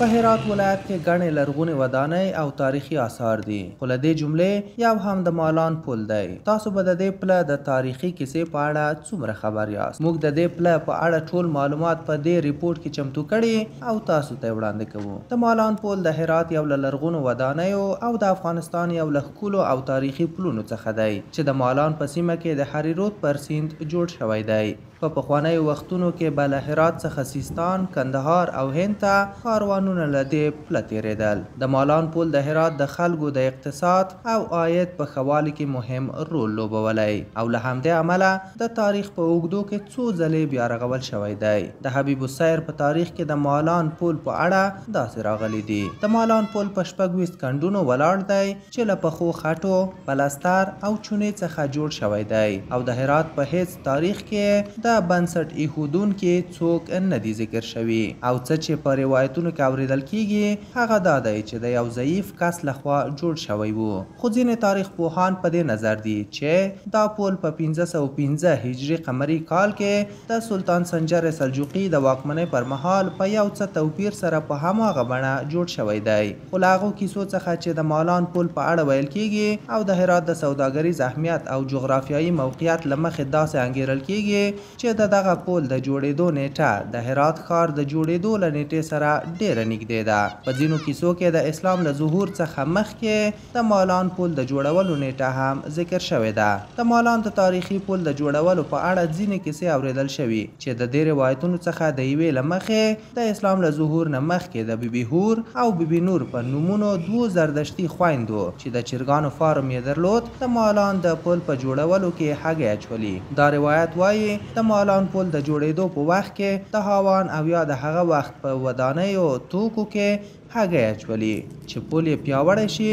په هرات ولایت کې ګڼې لرغونې ودانۍ او تاریخي آثار دي، خو له دې جملې یو هم د مالان پل دی. تاسو به د دې پله د تاریخي کیسې په اړه څومره خبر یاست؟ موږ د دې پله په اړه ټول معلومات په دې ریپورت کې چمتو کړي او تاسو ته وړاندې کوو. د مالان پل د هرات یو له لرغونو ودانیو او د افغانستان یو له ښکلو او تاریخي پلونو څخه دی چې د مالان په سیمه کې د هریرود پر سیند جوړ شوی دی. په پخوانیو وختونو کې به له هرات څخه سیستان، کندهار او هند ته کاروانونه له دې پله تېرېدل. د مالان پل د هرات د خلکو د اقتصاد او عاید په ښه والي کې مهم رول لوبولی او له همدې امله د تاریخ په اوږدو کې څو ځلې بیا رغول شوی دی. د حبیب السیر په تاریخ کې د مالان پل په اړه داسې راغلی دي: د مالان پل په 26 کندونو ولاړ دی چې له پخو خټو، پلستر او چونې څخه جوړ شوی دی او د هرات په هیڅ تاریخ کې د بنسټ ایښودونکي څوک نه دي ذکر شوي او څه چې په روایتونو کې اورېدل کیږي هغه دا دی چې د یو ضعیف کس لخوا جوړ شوی و. خو ځینې تاریخ پوهان په دې نظر دي چې دا پل په 1515 هجري قمري کال کې د سلطان سنجر سلجوقي د واکمنۍ پر مهال په یو څه توپیر سره په هماغه بڼه جوړ شوی دی. خو له هغو کیسو څخه چې د مالان پل په اړه ویل کیږي او د هرات د سوداګریز اهمیت او جغرافیایي موقعیت له مخې داسې انګیرل کیږي چې د دغه پل د جوړېدو نیټه د هرات ښار د جوړېدو له نیټې سره ډېره نږدې ده. په ځینو کیسو کې د اسلام له ظهور څخه مخکې د مالان پل د جوړولو نیټه هم ذکر شوې ده. د مالان د تاریخي پل د جوړولو په اړه ځینې کیسې اورېدل شوي چې د دې روایتونو څخه د یوې له مخې د اسلام له ظهور نه مخکې د بیبي هور او بیبي نور په نومونو دوو زردشتي خویندو چې د چرګانو فارم یې درلود د مالان د پل په جوړولو کې هګۍ اچولي. دا روایت وایي د مالان پل د جوړېدو په وخت کې د هاوان او یا د هغه وخت په ودانیو توکو کې هګۍ اچولي چې پل یې پیاوړی شي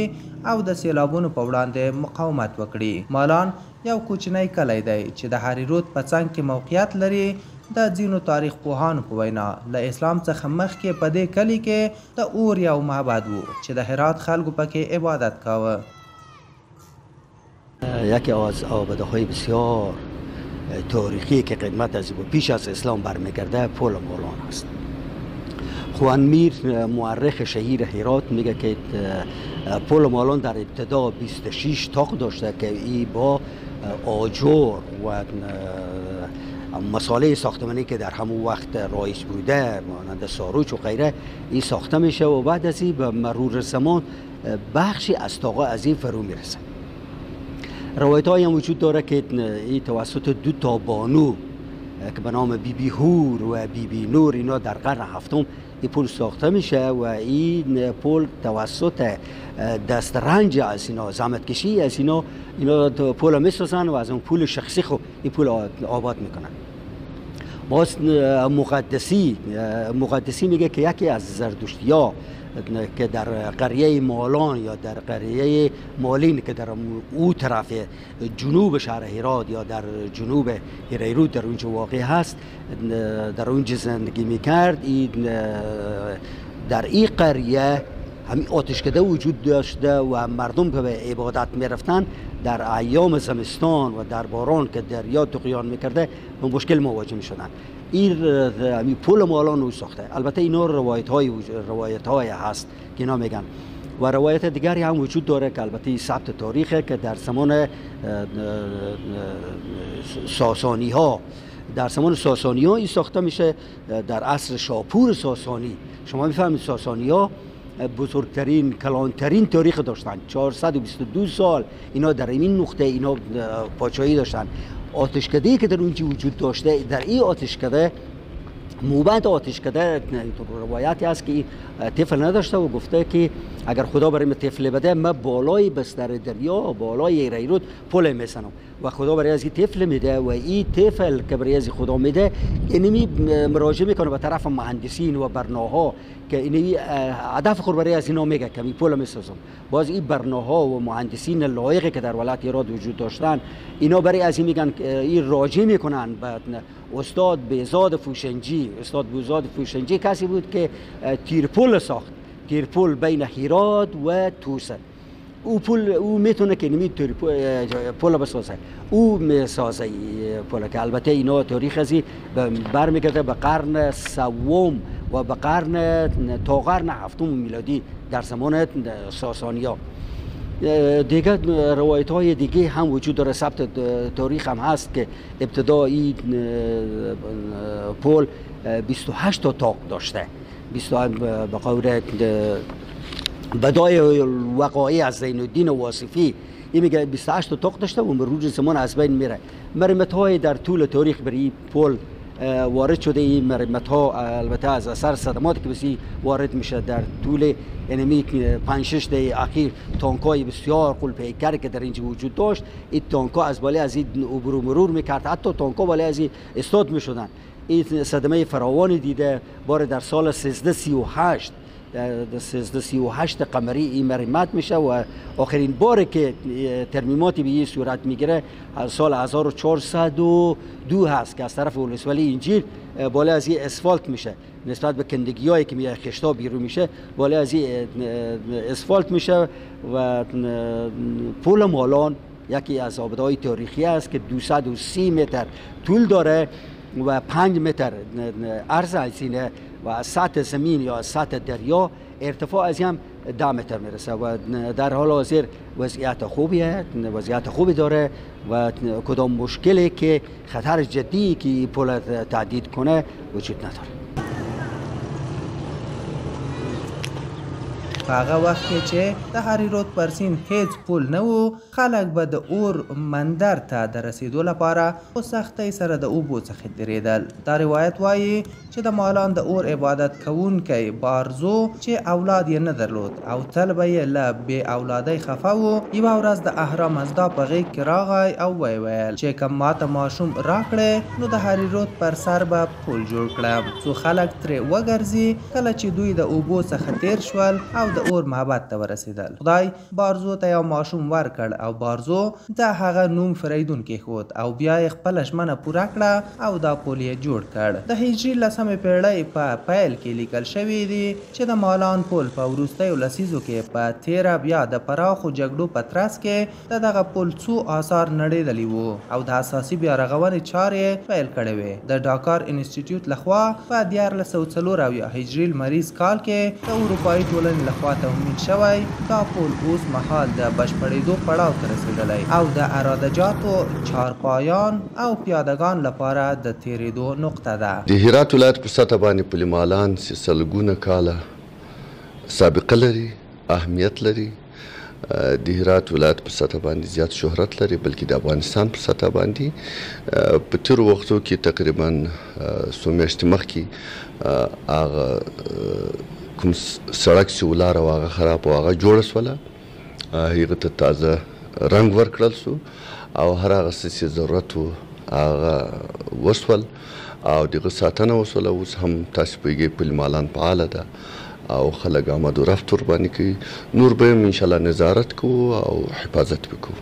او د سیلابونو په وړاندې مقاومت وکړي. مالان یو کوچنی کلی دی چې د هریرود په څنګ کې موقعیت لري. د ځینو تاریخ پوهانو په وینا له اسلام څخه مخکې په دې کلي کې د اور یو معبد و چې د هرات خلکو پکې عبادت کاوه. یکی از آباده‌های بسیار تاریخی که قدمت از پیش از اسلام برمیگرده پل مالان است. خوان میر مورخ شهیر هرات میگه که پل مالان در ابتدا 26 طاق داشته که این با آجر و مساله ساختمانی که در همون وقت رایج بوده مانند ساروچ و غیره این ساخته میشه و بعد از این به مرور زمان بخشی از طاقه از این فرو میرسه. روایت هایی هم وجود داره که این توسط دو تا بانو که به نام بیبی هور و بیبی نور اینا در قرن هفتم این پل ساخته میشه و این پل توسط دسترنج از اینا زحمتکشی از اینا پل میسازن و از اون پول شخصی خود این پل آباد میکنن. باز مقدسی میگه که یکی از زردشتی‌ها که در قریه مالان یا در قریه مالین که در او طرف جنوب شهر هرات یا در جنوب هریرود در اونجا واقع هست در اونجا زندگی میکرد. در این قریه همین آتشکده وجود داشته و مردم که به عبادت میرفتن در ایام زمستان و در باران که دریا طغیان میکرده به مشکل مواجه میشدن. این پل مالان رو ساخته. البته اینا روایت های هست که اینا میگن و روایت دیگری هم وجود داره که البته ثبت تاریخه که در زمان ساسانی ها این ساخته میشه در عصر شاپور ساسانی. شما میفهمید ساسانی ها بزرگترین کلانترین تاریخ داشتن. 422 سال اینا در این نقطه اینا پادشاهی داشتن. آتشکده‌ای که در اونجا وجود داشته در این آتشکده موبت آتشکده روایتی هست که طفل نداشته و گفته که اگر خدا برای من طفل بده من بالای بستر دریا بالای هریرود پل میسنم و خدا برای از این طفل میده و این طفل که برای از خدا میده اینمی مراجعه میکنه به طرف مهندسین و برناها که اینمی هدف خود برای از اینا میگه که می پل میسازم. باز این برناها و مهندسین لایقی که در ولایت هرات وجود داشتن اینا برای از این میگن این راجع میکنن به استاد بهزاد فوشنجی. استاد بهزاد فوشنجی کسی بود که تیرپل ساخت، تیرپل بین هرات و توسه او میتونه که نمیتونه پول بسازه، او میسازه پول که البته اینا تاریخ ازی برمیگرده به قرن سوم و به تا قرن هفتم میلادی در زمان ساسانیا. دیگه روایت های دیگه هم وجود داره، ثبت تاریخ هم هست که ابتدایی پل 28 تا طاق داشته. به قول بدای وقایع از زین الدین واصفی این میگه 28 تا طاق داشته و مرور زمان از بین میره. مرمت های در طول تاریخ برای پل وارد شده. این مرمت ها البته از اثر صدماتی که بسی وارد میشه در طول اینمی 5-6 دقیقه اخیر تانکای بسیار قلپیکر که در اینجا وجود داشت، این تانکا از بالا از این عبور و مرور میکرد، حتی تانکا بالا از این استاد میشدن. این صدمه فراوانی دیده بار در سال 1338 قمری این مرمت میشه و آخرین باری که ترمیماتی به این صورت میگیره سال 1402 هست که از طرف ولسوالی انجیل بالا از این اسفالت میشه، نسبت به کندگی هایی که میاد خشتا بیرون میشه بالا از این اسفالت میشه. و پل مالان یکی از آبادهای تاریخی است که 230 متر طول داره و 5 متر عرض هستینه و از سطح زمین یا از سطح دریا ارتفاع از هم 10 متر میرسه و در حال حاضر وضعیت خوبی داره و کدام مشکلی که خطر جدی که پل تهدید کنه وجود نداره. په هغه وخت کې چې د هاري رود پر سیند هیڅ پل نه و، خلک به د اور مندر ته د رسیدو لپاره په سختۍ سره د اوبو څخه تېرېدل. دا روایت وایي چې د مالان د اور عبادت کوونکی بارزو چې اولاد یې نه درلود او تل به یې له بې اولادۍ خفه و، یوه ورځ د اهرام ازدا په غېږ کې راغی او ویې ویل چې که ماته ماشوم راکړې نو د هاري رود پر سر به پل جوړ کړم. څو خلک ترې وګرځي. کله چې دوی د اوبو څخه تېر شول او د اور محبت ته ورسېدل، خدای بارزو ته یو ماشوم ورکړ او بارزو د هغه نوم فریدون کېښود او بیا یې خپله ژمنه پوره کړه او دا پل یې جوړ کړ. د هجري 10مې پیړۍ په پیل کې لیکل شوي دي چې د مالان پل په وروستیو لسیزو کې په تیره بیا د پراخو جګړو په ترڅ کې د دغه پل څو آثار نړېدلي وو او د اساسي بیا رغونې چارې پیل کړې وې. د ډاکار انسټیټیوټ لخوا په 1404 هجري لمریز کال کې د اروپایي ټولنې لخوا تمویل شوی دا پل اوس مهال د بشپړېدو پړاو ته رسېدلی او د اراده جاتو چارپایان او پیادگان لپاره د تېرېدو نقطه ده. د هرات ولایت په سطح باندې پل مالان سلګونه کاله سابقه لري، اهمیت لري. د هرات ولایت په سطح باندې زیات شهرت لري، بلکې د افغانستان په سطح باندې په تېرو وختو کې تقریبا څو میاشتې مخکې هغه کوم سړک چې ولاره و هغه خراب و هغه جوړه سوله، هغه ته تازه رنګ ورکړل سو او هر هغه څه چې ضرورت و هغه وسول او دغه ساتنه وسوله. اوس هم تاسو پوهېږئ پل مالان فعاله ده او خلک آمد و رفت ورباندې کوي. نور به هم انشاءالله نظارت کوو او حفاظت وکړو.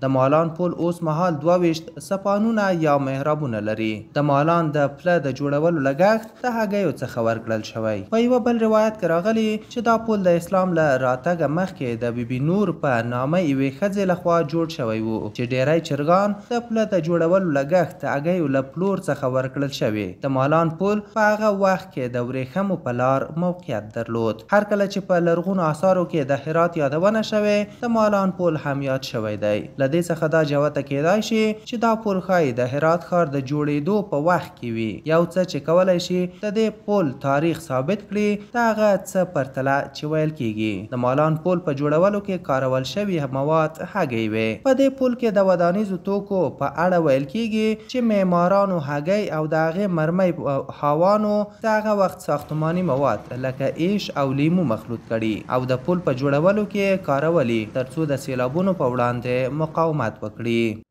د مالان پل اوس مهال 22 سپانونه یا محرابونه لري. د مالان د پله د جوړولو لګښت د هګیو څخه ورکړل شوی. په یوه بل روایت کې راغلی چې دا پل د اسلام له راتګه مخکې د بیبي نور په نامه یوې ښځې لخوا جوړ شوی و چې ډیری چرګان د پله د جوړولو لګښت د هګیو له پلور څخه ورکړل شوي. د مالان پل په هغه وخت کې د ورېښمو په لار موقعیت درلود. هر کله چې په لرغونو آثارو کې د هرات یادونه شوې د مالان پل هم یاد شوی دی. له دې څخه دا جوته کېدای شي چې دا پل ښایي د هرات ښار د جوړېدو په وخت کې وي. یو څه چې کولی شي د دې پل تاریخ ثابت کړي د هغه څه پرتله چې ویل کېږي. د مالان پل په جوړولو کې کارول شوي مواد هګۍ وې. په دې پل کې د ودانیزو توکو په اړه ویل کېږي چې معمارانو هګۍ او د هغې مرمۍ هاوانو د هغه وخت ساختماني مواد لکه ایش او لیمو مخلوط کړي او د پل په جوړولو کې کارولي ترڅو د سیلابونو په وړاندې مقاومت وکړي.